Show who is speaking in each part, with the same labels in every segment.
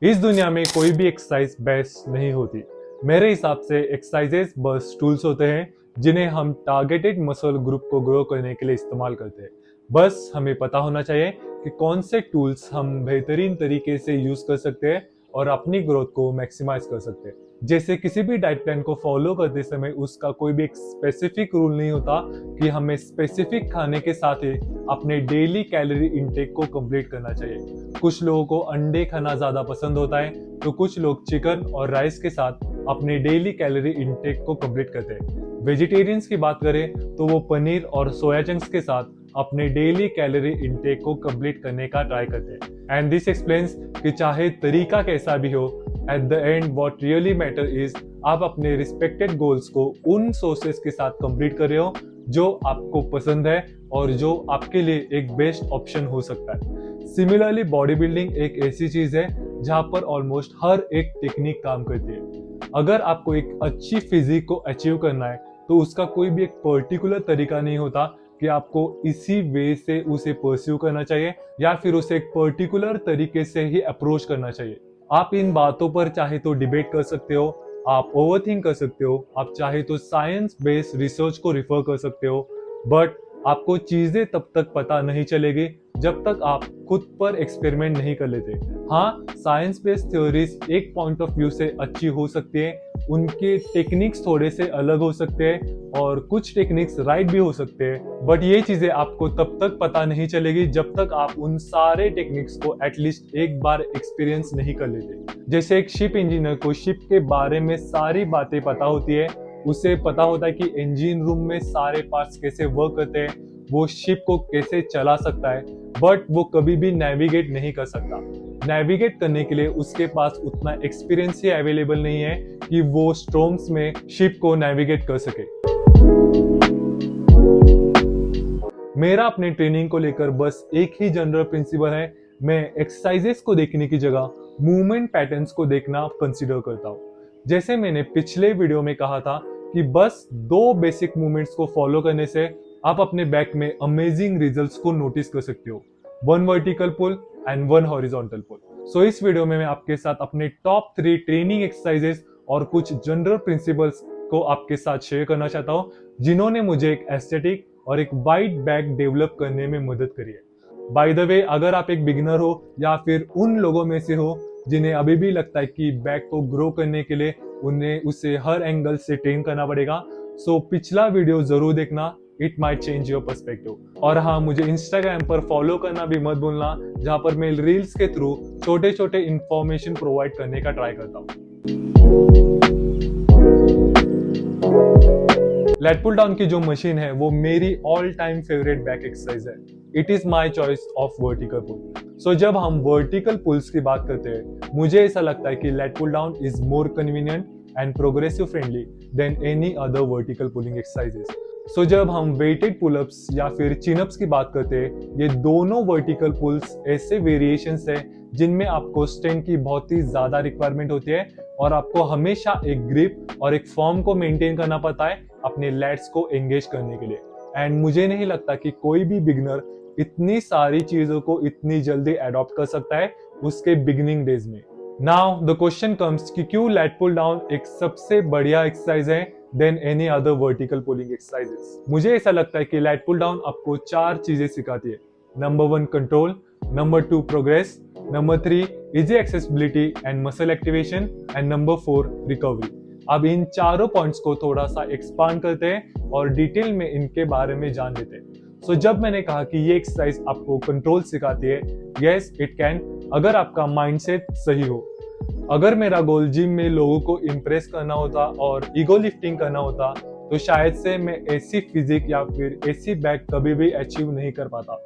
Speaker 1: इस दुनिया में कोई भी एक्सरसाइज बेस्ट नहीं होती। मेरे हिसाब से एक्सरसाइजेस बस टूल्स होते हैं जिन्हें हम टारगेटेड मसल ग्रुप को ग्रो करने के लिए इस्तेमाल करते हैं। बस हमें पता होना चाहिए कि कौन से टूल्स हम बेहतरीन तरीके से यूज कर सकते हैं और अपनी ग्रोथ को मैक्सिमाइज कर सकते हैं। जैसे किसी भी डाइट प्लान को फॉलो करते समय उसका कोई भी एक स्पेसिफिक रूल नहीं होता कि हमें स्पेसिफिक खाने के साथ ही अपने डेली कैलोरी इंटेक को कंप्लीट करना चाहिए। कुछ लोगों को अंडे खाना ज्यादा पसंद होता है, तो कुछ लोग चिकन और राइस के साथ अपने डेली कैलोरी इंटेक को कंप्लीट करते हैं। वेजिटेरियंस की बात करें तो वो पनीर और सोया चंक्स के साथ अपने डेली कैलोरी इंटेक को कंप्लीट करने का ट्राई करते हैं। एंड दिस एक्सप्लेन्स कि चाहे तरीका कैसा भी हो, eight the and what really matter is आप अपने रिस्पेक्टेड गोल्स को उन सोर्सेस के साथ कंप्लीट कर रहे हो जो आपको पसंद है और जो आपके लिए एक बेस्ट ऑप्शन हो सकता है। सिमिलरली बॉडी बिल्डिंग एक ऐसी चीज है जहां पर ऑलमोस्ट हर एक टेक्निक काम करती है। अगर आपको एक अच्छी फिजिक को अचीव करना है तो उसका कोई भी एक पर्टिकुलर तरीका नहीं होता कि आपको इसी वे से उसे परस्यू करना चाहिए या फिर उसे एक पर्टिकुलर तरीके से ही अप्रोच करना चाहिए। आप इन बातों पर चाहे तो डिबेट कर सकते हो, आप ओवरथिंक कर सकते हो, आप चाहे तो साइंस बेस्ड रिसर्च को रिफर कर सकते हो, बट आपको चीजें तब तक पता नहीं चलेगी जब तक आप खुद पर एक्सपेरिमेंट नहीं कर लेते। हाँ, साइंस बेस्ड थ्योरीज एक पॉइंट ऑफ व्यू से अच्छी हो सकती है, उनके टेक्निक्स थोड़े से अलग हो सकते हैं और कुछ टेक्निक्स राइट भी हो सकते हैं, बट ये चीजें आपको तब तक पता नहीं चलेगी जब तक आप उन सारे टेक्निक्स को एटलीस्ट एक बार एक्सपीरियंस नहीं कर लेते। जैसे एक शिप इंजीनियर को शिप के बारे में सारी बातें पता होती है, उसे पता होता है कि इंजन रूम में सारे पार्ट्स कैसे वर्क करते हैं, वो शिप को कैसे चला सकता है, बट वो कभी भी नेविगेट नहीं कर सकता। नेविगेट करने के लिए उसके पास उतना एक्सपीरियंस ही अवेलेबल नहीं है कि वो स्ट्रोम्स में शिप को नेविगेट कर सके। मेरा अपने ट्रेनिंग को लेकर बस एक ही जनरल प्रिंसिपल है, मैं एक्सरसाइजेस को देखने की जगह मूवमेंट पैटर्न्स को देखना कंसीडर करता हूँ। जैसे मैंने पिछले वीडियो में कहा था कि बस दो बेसिक मूवमेंट्स को फॉलो करने से आप अपने बैक में अमेजिंग रिजल्ट्स को नोटिस कर सकते हो, one vertical pull and one horizontal pull. So इस वीडियो में मैं आपके साथ अपने टॉप 3 ट्रेनिंग एक्सरसाइजेस और कुछ जनरल प्रिंसिपल्स को आपके साथ शेयर करना चाहता हूँ जिन्होंने मुझे एक एस्थेटिक और एक वाइड बैक डेवलप करने में मदद करी है। बाय द वे, अगर आप एक बिगिनर हो या फिर उन लोगों में से हो जिन्हें अभी भी लगता है कि बैक को ग्रो करने के लिए उन्हें उसे हर एंगल से ट्रेन करना पड़ेगा, सो पिछला वीडियो जरूर देखना, it might change your perspective. और हाँ, मुझे इंस्टाग्राम पर फॉलो करना भी मत भूलना, जहां पर मैं रील्स के थ्रू छोटे छोटे इंफॉर्मेशन प्रोवाइड करने का ट्राई करता हूँ। लेट पुल डाउन की जो मशीन है वो मेरी all time favourite back exercise है। It is my choice of vertical pull. So जब हम वर्टिकल पुल्स की बात करते हैं, मुझे ऐसा लगता है कि let pull down is more convenient and progressive friendly than any other vertical pulling exercises. So जब हम वेटेड पुलअप्स या फिर चिनअप्स की बात करते हैं, ये दोनों वर्टिकल पुल्स ऐसे वेरिएशंस है जिनमें आपको स्ट्रेंथ की बहुत ही ज्यादा रिक्वायरमेंट होती है और आपको हमेशा एक ग्रिप और एक फॉर्म को मेंटेन करना पड़ता है अपने लैट्स को एंगेज करने के लिए। एंड मुझे नहीं लगता कि कोई भी बिगिनर इतनी सारी चीजों को इतनी जल्दी अडॉप्ट कर सकता है उसके बिगिनिंग डेज में। नाउ द क्वेश्चन कम्स कि क्यों लैट पुल डाउन एक सबसे बढ़िया एक्सरसाइज है then any other vertical pulling exercises. मुझे ऐसा लगता है कि लैट पुल डाउन आपको 4 चीजें सिखाती है। Number 1 control, number 2 progress, number 3 easy accessibility and muscle activation and number 4 recovery. अब इन चारों पॉइंट्स को थोड़ा सा एक्सपांड करते हैं और डिटेल में इनके बारे में जान लेते हैं। सो जब मैंने कहा कि ये एक्सरसाइज आपको कंट्रोल सिखाती है, यस इट कैन, अगर आपका माइंडसेट सही हो। अगर मेरा गोल जिम में लोगों को इम्प्रेस करना होता और ईगो लिफ्टिंग करना होता तो शायद से मैं ऐसी फिजिक या फिर ऐसी बैक कभी भी अचीव नहीं कर पाता।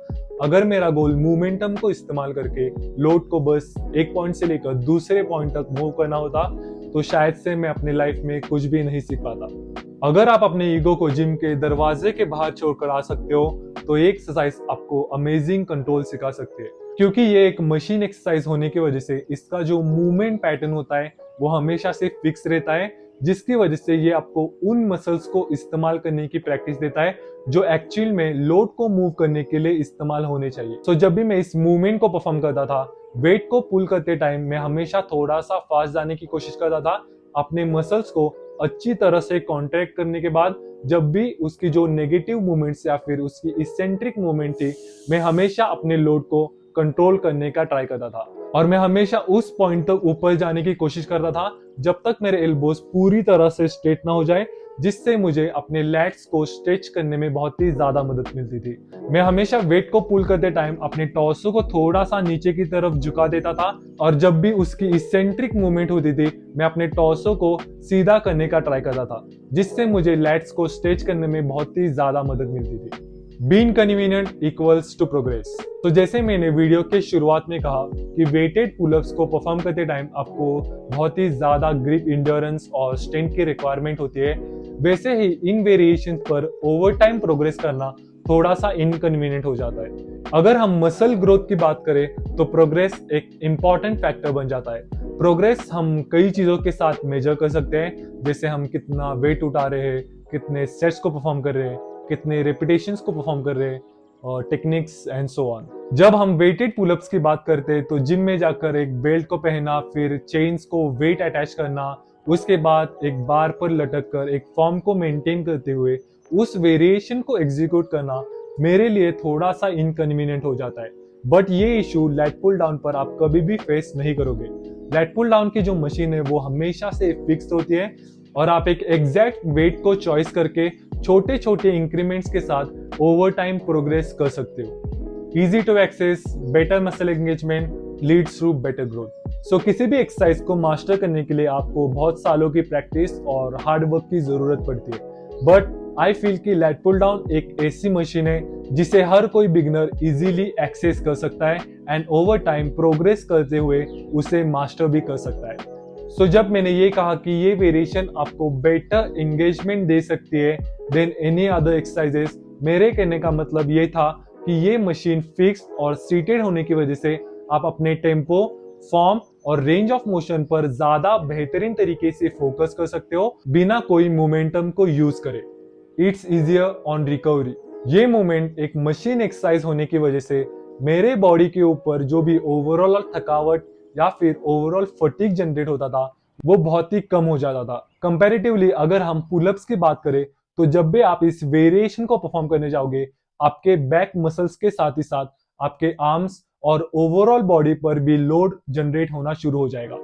Speaker 1: अगर मेरा गोल मोमेंटम को इस्तेमाल करके लोड को बस एक पॉइंट से लेकर दूसरे पॉइंट तक मूव करना होता तो शायद से मैं अपने लाइफ में कुछ भी नहीं सीख पाता। अगर आप अपने ईगो को जिम के दरवाजे के बाहर छोड़कर आ सकते हो तो ये एक्सरसाइज आपको अमेजिंग कंट्रोल सिखा सकती है, क्योंकि ये एक मशीन एक्सरसाइज होने की वजह से इसका जो मूवमेंट पैटर्न होता है वो हमेशा से फिक्स रहता है, जिसकी वजह से ये आपको उन मसल्स को इस्तेमाल करने की प्रैक्टिस देता है जो एक्चुअल में लोड को मूव करने के लिए इस्तेमाल होने चाहिए। सो जब भी मैं इस मूवमेंट को परफॉर्म करता था वेट को पुल करते टाइम मैं हमेशा थोड़ा सा फास्ट जाने की कोशिश करता था, अपने मसल्स को अच्छी तरह से कॉन्ट्रैक्ट करने के बाद। जब भी उसकी जो नेगेटिव मूवमेंट्स या फिर उसकी इसेंट्रिक मूवमेंट थी, मैं हमेशा अपने लोड को कंट्रोल करने का ट्राई करता था और मैं हमेशा उस पॉइंट तक ऊपर जाने की कोशिश करता था जब तक मेरे एल्बोज पूरी तरह से स्ट्रेट ना हो जाए, जिससे मुझे अपने लैट्स को स्ट्रेच करने में बहुत ही ज्यादा मदद मिलती थी। मैं हमेशा वेट को पुल करते टाइम अपने टॉर्सो को थोड़ा सा नीचे की तरफ झुका देता था और जब भी उसकी इसेंट्रिक मूवमेंट होती थी, मैं अपने टॉर्सो को सीधा करने का ट्राई करता था, जिससे मुझे लैट्स को स्ट्रेच करने में बहुत ही ज्यादा मदद मिलती थी। Being convenient equals to progress. तो जैसे मैंने वीडियो के शुरुआत में कहा कि वेटेड पुलअप्स को परफॉर्म करते टाइम आपको बहुत ही ज्यादा ग्रिप, इंड्योरेंस और स्ट्रेंथ की रिक्वायरमेंट होती है, वैसे ही इन वेरिएशन पर ओवर टाइम प्रोग्रेस करना थोड़ा सा इनकन्वीनियंट हो जाता है। अगर हम मसल ग्रोथ की बात करें तो प्रोग्रेस एक इंपॉर्टेंट फैक्टर बन जाता है। प्रोग्रेस हम कई चीजों के साथ मेजर कर सकते हैं, जैसे हम कितना वेट उठा रहे हैं, कितने सेट्स को परफॉर्म कर रहे हैं, कितने रेपिटेशंस को परफॉर्म कर रहे हैं, और टेक्निक्स एंड सो ऑन। जब हम वेटेड पुलअप्स की बात करते हैं तो जिम में जाकर एक बेल्ट को पहना, फिर चेन्स को वेट अटैच करना, उसके बाद एक बार पर लटक कर एक फॉर्म को मेंटेन करते हुए उस वेरिएशन को एग्जीक्यूट करना मेरे लिए थोड़ा सा इनकन्वीनियंट हो जाता है। बट ये इशू लैट पुल डाउन पर आप कभी भी फेस नहीं करोगे। लैट पुल डाउन की जो मशीन है वो हमेशा से फिक्स्ड होती है और आप एक एग्जैक्ट वेट को चॉइस करके छोटे छोटे इंक्रीमेंट्स के साथ ओवर टाइम प्रोग्रेस कर सकते हो। Easy to access, better muscle engagement leads to better growth. So किसी भी एक्सरसाइज को मास्टर करने के लिए आपको बहुत सालों की प्रैक्टिस और हार्ड वर्क की जरूरत पड़ती है। बट आई फील कि लैट पुल डाउन एक ऐसी मशीन है जिसे हर कोई बिगिनर इजीली एक्सेस कर सकता है एंड ओवर टाइम प्रोग्रेस करते हुए उसे मास्टर भी कर सकता है। सो जब मैंने ये कहा कि ये वेरिएशन आपको बेटर एंगेजमेंट दे सकती है देन एनी अदर एक्सरसाइजेस, मेरे कहने का मतलब ये था कि ये मशीन फिक्स और सीटेड होने की वजह से आप अपने टेम्पो, फॉर्म और रेंज ऑफ मोशन पर ज्यादा बेहतरीन तरीके से फोकस कर सकते हो बिना कोई मोमेंटम को यूज करे। It's easier on recovery. ये मोमेंट एक मशीन एक्सरसाइज होने की वजह से मेरे बॉडी के ऊपर जो भी ओवरऑल थकावट या फिर ओवरऑल फटीग जनरेट होता था वो बहुत ही कम हो जाता था। कंपैरेटिवली अगर हम पुलअप्स की बात करें तो जब भी आप इस वेरिएशन को परफॉर्म करने जाओगे, आपके बैक मसल्स के साथ ही साथ आपके आर्म्स और ओवरऑल बॉडी पर भी लोड जनरेट होना शुरू हो जाएगा।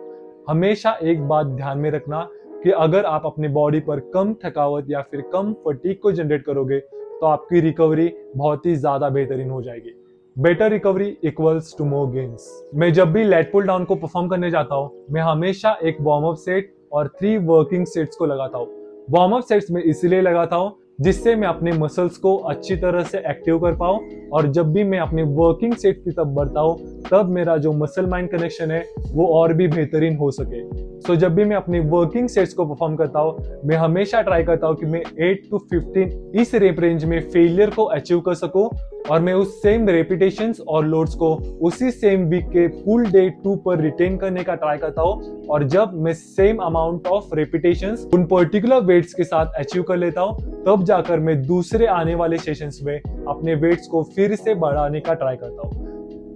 Speaker 1: हमेशा एक बात ध्यान में रखना कि अगर आप अपने बॉडी पर कम थकावट या फिर कम फटीग को जनरेट करोगे तो आपकी रिकवरी बहुत ही ज्यादा बेहतरीन हो जाएगी। Better recovery equals to more gains. मैं जब भी लैट पुल डाउन को परफॉर्म करने जाता हूँ, मैं हमेशा एक वार्म अप सेट और 3 वर्किंग सेट्स को लगाता हूँ। वार्म अप सेट्स में इसलिए लगाता हूँ जिससे मैं अपने मसल्स को अच्छी तरह से एक्टिव कर पाऊँ और जब भी मैं अपने वर्किंग सेट की तरफ बढ़ता हूँ तब मेरा जो मसल माइंड कनेक्शन है वो और भी बेहतरीन हो सके। सो जब भी मैं अपनी वर्किंग सेट्स को परफॉर्म करता हूँ, मैं हमेशा ट्राई करता हूँ कि मैं 8 to 15 इस रेप रेंज में फेलियर को अचीव कर सकूं और मैं उस सेम रेपिटेशंस और लोड्स को उसी सेम वीक के फुल डे 2 पर रिटेन करने का ट्राई करता हूँ और जब मैं सेम अमाउंट ऑफ रेपिटेशंस उन पर्टिकुलर वेट्स के साथ अचीव कर लेता हूँ तब जाकर मैं दूसरे आने वाले सेशंस में अपने वेट्स को फिर से बढ़ाने का ट्राई करता हूँ,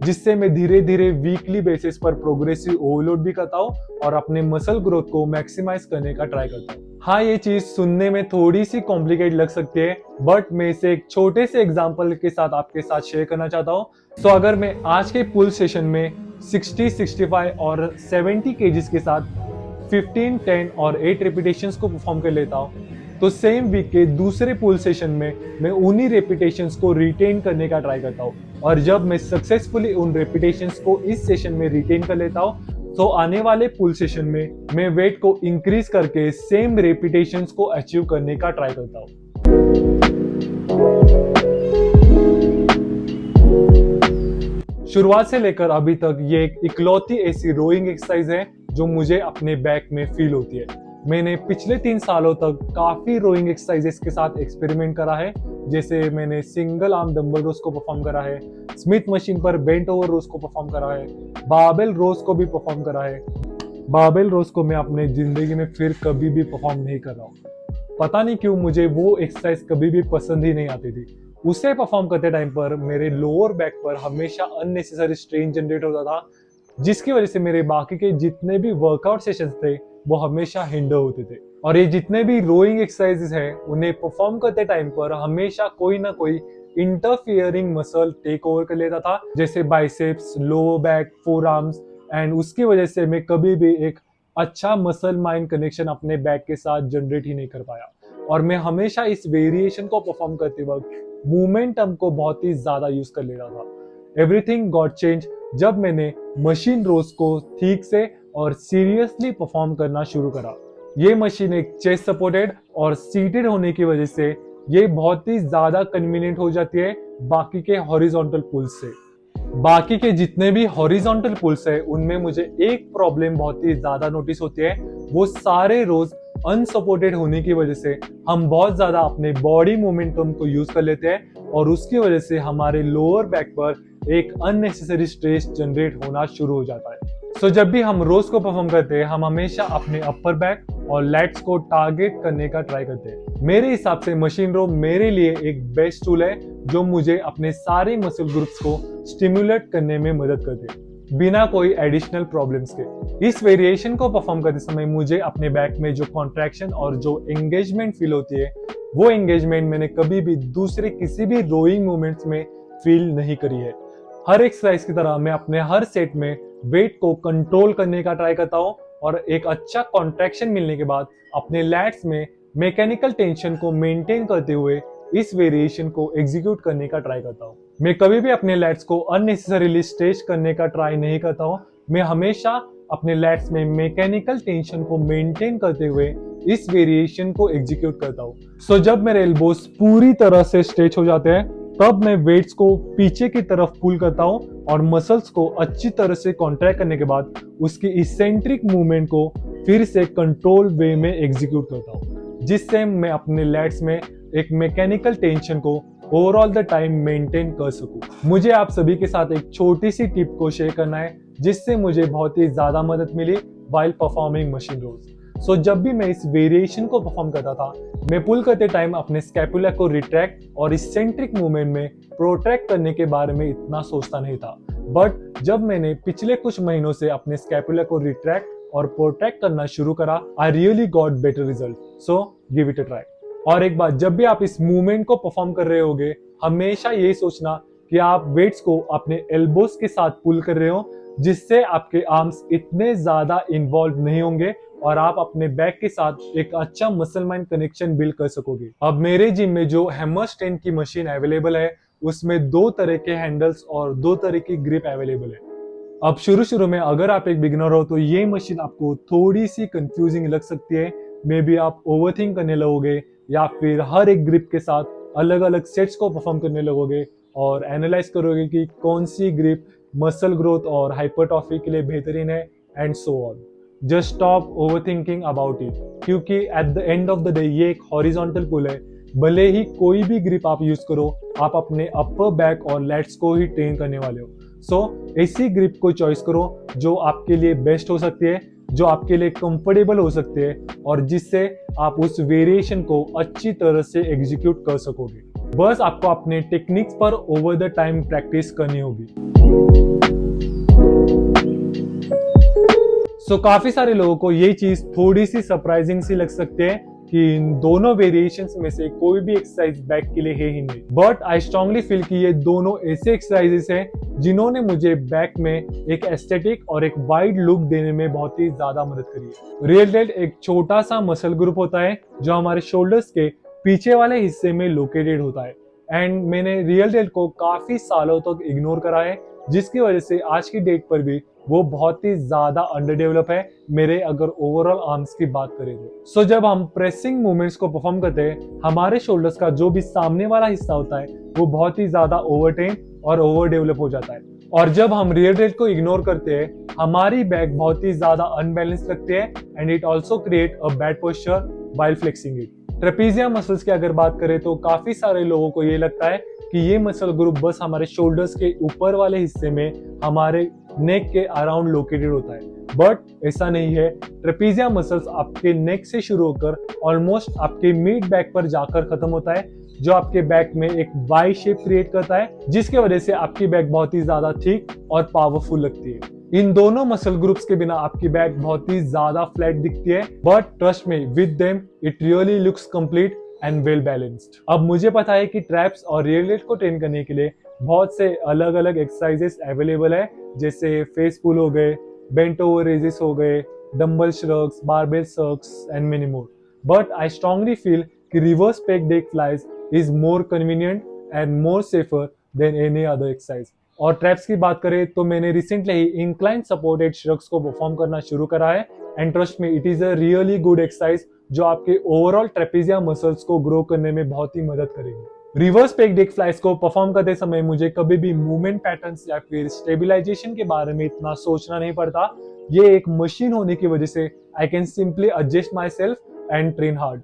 Speaker 1: जिससे मैं धीरे धीरे वीकली बेसिस पर प्रोग्रेसिव ओवरलोड भी करता हूँ और अपने मसल ग्रोथ को मैक्सिमाइज करने का ट्राई करता हूँ। हाँ, ये चीज सुनने में थोड़ी सी कॉम्प्लिकेट लग सकती है बट मैं इसे एक छोटे से एग्जांपल के साथ आपके साथ शेयर करना चाहता हूँ। तो अगर मैं आज के पुल सेशन में 60, 65 और 70 केजीज के साथ 15, 10 और 8 रेपिटेशंस को परफॉर्म कर लेता हूँ तो सेम वीक के दूसरे पुल सेशन में मैं उन्हीं रेपिटेशंस को रिटेन करने का ट्राई करता हूँ और जब मैं सक्सेसफुली उन रेपिटेशंस को इस सेशन में रिटेन कर लेता हूँ तो आने वाले पुल सेशन में मैं वेट को इंक्रीज करके सेम रेपिटेशंस को अचीव करने का ट्राई करता हूँ। शुरुआत से लेकर अभी तक ये एक इकलौती ऐसी रोइंग एक्सरसाइज है जो मुझे अपने बैक में फील होती है। मैंने पिछले 3 सालों तक काफी रोइंग एक्सरसाइजेस के साथ एक्सपेरिमेंट करा है, जैसे मैंने सिंगल आर्म डंबल रोज को परफॉर्म करा है, स्मिथ मशीन पर बेंट ओवर रोज को परफॉर्म करा है, बारबेल रोज को भी परफॉर्म करा है। बारबेल रोज को मैं अपने जिंदगी में फिर कभी भी परफॉर्म नहीं कर रहा हूँ। पता नहीं क्यों मुझे वो एक्सरसाइज कभी भी पसंद ही नहीं आती थी। उसे परफॉर्म करते टाइम पर मेरे लोअर बैक पर हमेशा अननेसेसरी स्ट्रेन जनरेट होता था जिसकी वजह से मेरे बाकी के जितने भी वर्कआउट सेशंस थे वो हमेशा हिंडर होते थे। और ये जितने भी रोइंग एक्सरसाइजेस हैं उन्हें परफॉर्म करते टाइम पर हमेशा कोई ना कोई इंटरफियरिंग मसल टेक ओवर कर लेता था, जैसे biceps, lower back, four arms. And उसकी वजह से मैं कभी भी एक अच्छा मसल माइंड कनेक्शन अपने बैक के साथ जनरेट ही नहीं कर पाया। और मैं हमेशा इस वेरिएशन को परफॉर्म करते वक्त मोमेंटम को बहुत ही ज्यादा यूज कर ले रहा था। एवरीथिंग गॉट चेंज जब मैंने मशीन रोज को ठीक से और सीरियसली परफॉर्म करना शुरू करा। ये मशीन एक चेस्ट सपोर्टेड और सीटेड होने की वजह से ये बहुत ही ज्यादा कन्वीनियंट हो जाती है बाकी के हॉरिजॉन्टल पुल्स से। बाकी के जितने भी हॉरिजॉन्टल पुल्स है उनमें मुझे एक प्रॉब्लम बहुत ही ज्यादा नोटिस होती है, वो सारे रोज अनसपोर्टेड होने की वजह से हम बहुत ज्यादा अपने बॉडी मोमेंटम को यूज कर लेते हैं और उसकी वजह से हमारे लोअर बैक पर एक अननेसेसरी स्ट्रेस जनरेट होना शुरू हो जाता है। सो जब भी हम रोज को परफॉर्म करते हैं हम हमेशा अपने अपर बैक और लेग्स को टारगेट करने का ट्राई करते हैं। मेरे हिसाब से मशीन रो मेरे लिए एक बेस्ट टूल है जो मुझे अपने सारे मसल ग्रुप्स को स्टिमुलेट करने में मदद करते हैं बिना कोई एडिशनल प्रॉब्लम्स के। इस वेरिएशन को परफॉर्म करते समय मुझे अपने बैक में जो कॉन्ट्रैक्शन और जो एंगेजमेंट फील होती है वो एंगेजमेंट मैंने कभी भी दूसरे किसी भी रोइंग मूवमेंट्स में फील नहीं करी है। हर एक्सरसाइज की तरह मैं अपने हर सेट में वेट को कंट्रोल करने का ट्राई करता हूँ और एक अच्छा कॉन्ट्रैक्शन मिलने के बाद अपने लैट्स में मैकेनिकल टेंशन को मेंटेन करते हुए इस वेरिएशन को एग्जीक्यूट करने का ट्राई करता हूँ। मैं कभी भी अपने लैट्स को अननेसेसरीली स्ट्रेच करने का ट्राई नहीं करता हूँ। मैं हमेशा अपने लैट्स में मैकेनिकल टेंशन को मेंटेन करते हुए इस वेरिएशन को एग्जीक्यूट करता हूँ। सो जब मेरे एल्बोस पूरी तरह से स्ट्रेच हो जाते हैं तब मैं वेट्स को पीछे की तरफ पुल करता हूँ और मसल्स को अच्छी तरह से कॉन्ट्रैक्ट करने के बाद उसकी इसेंट्रिक मूवमेंट को फिर से कंट्रोल वे में एग्जीक्यूट करता हूँ, जिससे मैं अपने लैट्स में एक मैकेनिकल टेंशन को ओवरऑल द टाइम मेंटेन कर सकूं। मुझे आप सभी के साथ एक छोटी सी टिप को शेयर करना है जिससे मुझे बहुत ही ज्यादा मदद मिली व्हाइल परफॉर्मिंग मशीन रोज। सो जब भी मैं इस वेरिएशन को परफॉर्म करता था मैं पुल करते टाइम अपने स्कैपुला को रिट्रैक्ट और इसेंट्रिक मूवमेंट में प्रोट्रैक्ट करने के बारे में इतना सोचता नहीं था, बट जब मैंने पिछले कुछ महीनों से अपने स्कैपुला को रिट्रैक्ट और प्रोट्रैक्ट करना शुरू करा I really got better result. So give it a try. और एक बात, जब भी आप इस मूवमेंट को परफॉर्म कर रहे होगे हमेशा यही सोचना कि आप वेट्स को अपने एल्बोस के साथ पुल कर रहे हो, जिससे आपके आर्म्स इतने ज्यादा इन्वॉल्व नहीं होंगे और आप अपने बैक के साथ एक अच्छा मसल माइंड कनेक्शन बिल्ड कर सकोगे। अब मेरे जिम में जो हैमर स्ट्रेंथ की मशीन अवेलेबल है उसमें 2 तरह के हैंडल्स और 2 तरह की ग्रिप अवेलेबल है। अब शुरू में अगर आप एक बिगिनर हो तो ये मशीन आपको थोड़ी सी कंफ्यूजिंग लग सकती है, मे बी आप ओवरथिंक करने लगोगे या फिर हर एक ग्रिप के साथ अलग अलग सेट्स को परफॉर्म करने लगोगे और एनालाइज करोगे कि कौन सी ग्रिप मसल ग्रोथ और हाइपरट्रॉफी के लिए बेहतरीन है and so on. Just stop overthinking about it, क्योंकि at the end of the day ये एक हॉरिजॉन्टल पुल है। भले ही कोई भी ग्रिप आप यूज करो आप अपने अपर बैक और लेट्स को ही ट्रेन करने वाले हो। सो ऐसी ग्रिप को चॉइस करो जो आपके लिए बेस्ट हो सकती है, जो आपके लिए कंफर्टेबल हो सकते हैं और जिससे आप उस वेरिएशन को अच्छी तरह से एग्जीक्यूट कर सकोगे। बस आपको अपने टेक्निक्स पर ओवर द टाइम प्रैक्टिस करनी होगी। सो काफी सारे लोगों को ये चीज थोड़ी सी सरप्राइजिंग सी लग सकती है कि इन दोनों वेरिएशंस में से कोई भी एक्सरसाइज बैक के लिए है ही नहीं, बट आई स्ट्रांगली फील कि ये दोनों ऐसे एक्सरसाइजेस हैं जिन्होंने मुझे बैक में एक एस्थेटिक और एक वाइड लुक देने में बहुत ही ज्यादा मदद करी है। रियल डेल्ट एक छोटा सा मसल ग्रुप होता है जो हमारे शोल्डर्स के पीछे वाले हिस्से में लोकेटेड होता है एंड मैंने रियल डेल्ट को काफी सालों तक इग्नोर करा है, जिसकी वजह से आज की डेट पर भी वो बहुत ही ज्यादा अंडर डेवलप है मेरे अगर ओवरऑल आर्म्स की बात करें तो। सो जब हम प्रेसिंग मूवमेंट्स को परफॉर्म करते हैं हमारे शोल्डर्स का जो भी सामने वाला हिस्सा होता है वो बहुत ही ज्यादा ओवरटेन और ओवर डेवलप हो जाता है, और जब हम रियर डेल्ट को इग्नोर करते हैं हमारी बैक बहुत ही ज्यादा अनबैलेंस लगती है and it also create a bad posture while flexing it. Trapezium muscles की अगर बात करें तो काफी सारे लोगों को ये लगता है कि ये मसल ग्रुप बस हमारे शोल्डर्स के ऊपर वाले हिस्से में हमारे नेक के अराउंड लोकेटेड होता है, बट ऐसा नहीं है। ट्रेपीजियम मसल्स आपके नेक से शुरू होकर ऑलमोस्ट आपके मिड बैक पर जाकर खत्म होता है, जो आपके बैक में एक वाई शेप क्रिएट करता है, जिसकी वजह से आपकी बैक बहुत ही ज्यादा थिक और पावरफुल लगती है। इन दोनों मसल ग्रुप्स के बिना आपकी बैक बहुत ही ज्यादा फ्लैट दिखती है, but trust me, with them it really looks complete and well balanced. अब मुझे पता है कि ट्रैप्स और रियर डेल्ट को ट्रेन करने के लिए बहुत से अलग अलग एक्सरसाइजेस अवेलेबल है, जैसे फेस पुल हो गए, बेंट ओवर रेजेस हो गए, डंबल श्रग्स, बारबेल सर्क्स and many more. But I strongly feel कि reverse pec deck flies is more convenient and more safer than any other exercise. और ट्रैप्स की बात करें तो मैंने रिसेंटली ही इंक्लाइन सपोर्टेड श्रग्स को परफॉर्म करना शुरू करा है, and trust me, it is a really good exercise जो आपके ओवरऑल ट्रेपेजिया मसल्स को ग्रो करने में बहुत ही मदद करेगी। रिवर्स पेग डेक फ्लाइज को परफॉर्म करते समय मुझे कभी भी मूवमेंट पैटर्न्स या फिर स्टेबिलाईजेशन के बारे में इतना सोचना नहीं पड़ता। ये एक मशीन होने की वजह से I can simply adjust my self and train hard.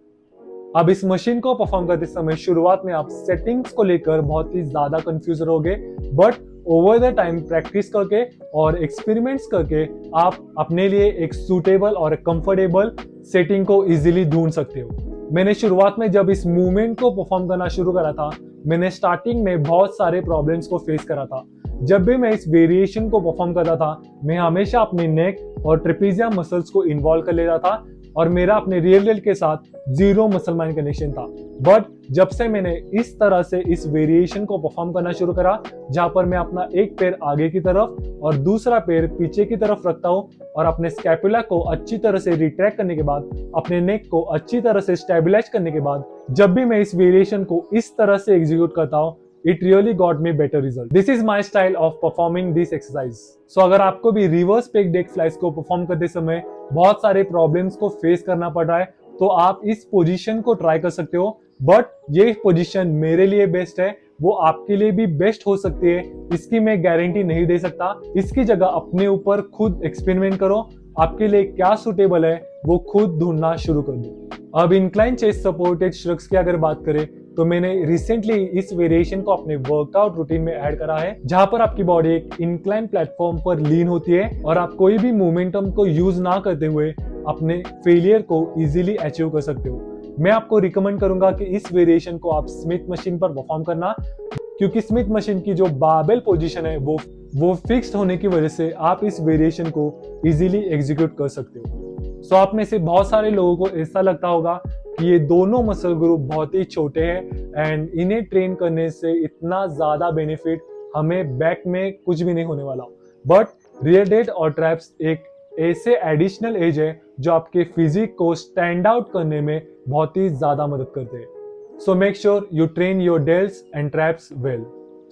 Speaker 1: अब इस मशीन को परफॉर्म करते समय शुरुआत में आप सेटिंग्स को लेकर बहुत ही ज्यादा कंफ्यूज रहोगे, but over the time practice करके और एक्सपेरिमेंट्स करके आप अपने लिए एक सूटेबल और कंफर्टेबल सेटिंग को इजीली ढूंढ सकते हो। मैंने शुरुआत में जब इस मूवमेंट को परफॉर्म करना शुरू करा था, मैंने स्टार्टिंग में बहुत सारे प्रॉब्लम्स को फेस करा था। जब भी मैं इस वेरिएशन को परफॉर्म करता था, मैं हमेशा अपने नेक और ट्रेपेजिया मसल्स को इन्वॉल्व कर लेता था और मेरा अपने रियर डेल्ट के साथ जीरो मसल माइंड कनेक्शन था। बट जब से मैंने इस तरह से इस वेरिएशन को परफॉर्म करना शुरू करा, जहां पर मैं अपना एक पैर आगे की तरफ और दूसरा पैर पीछे की तरफ रखता हूं और अपने स्कैपुला को अच्छी तरह से रिट्रैक्ट करने के बाद अपने नेक को अच्छी तरह से स्टेबलाइज करने के बाद जब भी मैं इस वेरिएशन को इस तरह से एग्जीक्यूट करता हूं, it really got me better result. This is my style of performing this exercise. So अगर आपको भी रिवर्स पेग डेक फ्लाइज को परफॉर्म करते समय बहुत सारे प्रॉब्लम्स को फेस करना पड़ रहा है, तो आप इस पोजीशन को ट्राई कर सकते हो। बट ये पोजीशन मेरे लिए बेस्ट है, वो आपके लिए भी बेस्ट हो सकती है, इसकी मैं गारंटी नहीं दे सकता। इसकी जगह अपने ऊपर खुद एक्सपेरिमेंट करो, आपके लिए क्या सुटेबल है वो खुद ढूंढना शुरू कर दो। अब इंक्लाइन चेस्ट सपोर्टेड श्रग्स की अगर बात करें तो मैंने रिसेंटली इस वेरिएशन को अपने वर्कआउट रूटीन में ऐड करा है, जहां पर आपकी बॉडी एक इंक्लाइन प्लेटफॉर्म पर लीन होती है और आप कोई भी मोमेंटम को यूज ना करते हुए अपने फेलियर को इजीली अचीव कर सकते हो। मैं आपको रिकमेंड करूंगा कि इस वेरिएशन को आप स्मिथ मशीन पर परफॉर्म करना, क्योंकि स्मिथ मशीन की जो बारबेल पोजीशन है वो फिक्स्ड होने की वजह से आप इस वेरिएशन को इजीली एग्जीक्यूट कर सकते हो। सो आप में से बहुत सारे लोगों को ऐसा लगता होगा कि ये दोनों मसल ग्रुप बहुत ही छोटे हैं एंड इन्हें ट्रेन करने से इतना ज्यादा बेनिफिट हमें बैक में कुछ भी नहीं होने वाला। बट रियर डेल्ट और ट्रैप्स एक ऐसे एडिशनल एज है जो आपके फिजिक को स्टैंड आउट करने में बहुत ही ज्यादा मदद करते हैं। So make sure you train your delts and traps well.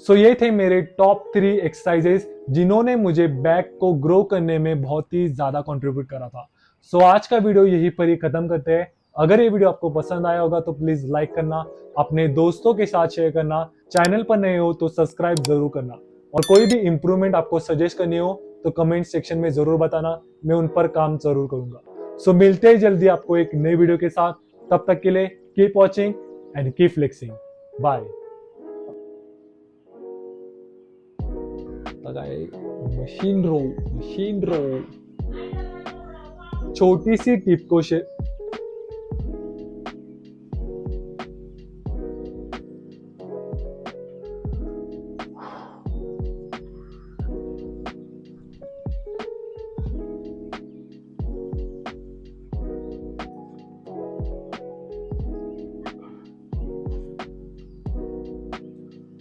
Speaker 1: So ये थे मेरे टॉप 3 एक्सरसाइजेस जिन्होंने मुझे बैक को ग्रो करने में बहुत ही ज्यादा कंट्रीब्यूट करा था। सो आज का वीडियो यहीं पर ही खत्म करते हैं। अगर ये वीडियो आपको पसंद आया होगा तो प्लीज लाइक करना, अपने दोस्तों के साथ शेयर करना, चैनल पर नए हो तो सब्सक्राइब जरूर करना, और कोई भी इंप्रूवमेंट आपको सजेस्ट करनी हो तो कमेंट सेक्शन में जरूर बताना, मैं उन पर काम जरूर करूंगा। सो मिलते हैं जल्दी आपको एक नई वीडियो के साथ, तब तक के लिए keep watching and keep flexing. Bye. Machine row छोटी सी टिप को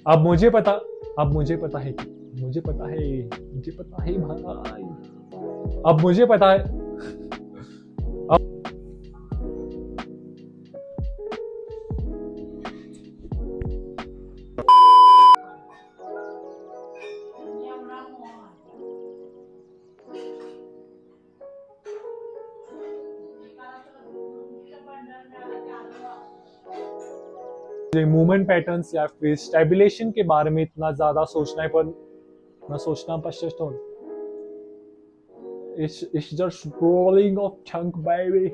Speaker 1: अब मुझे पता है भाई, अब मुझे पता है। मूवमेंट पैटर्न्स या फिर स्टेबिलेशन के बारे में इतना ज्यादा सोचना पश्चात it's just rolling of chunk baby।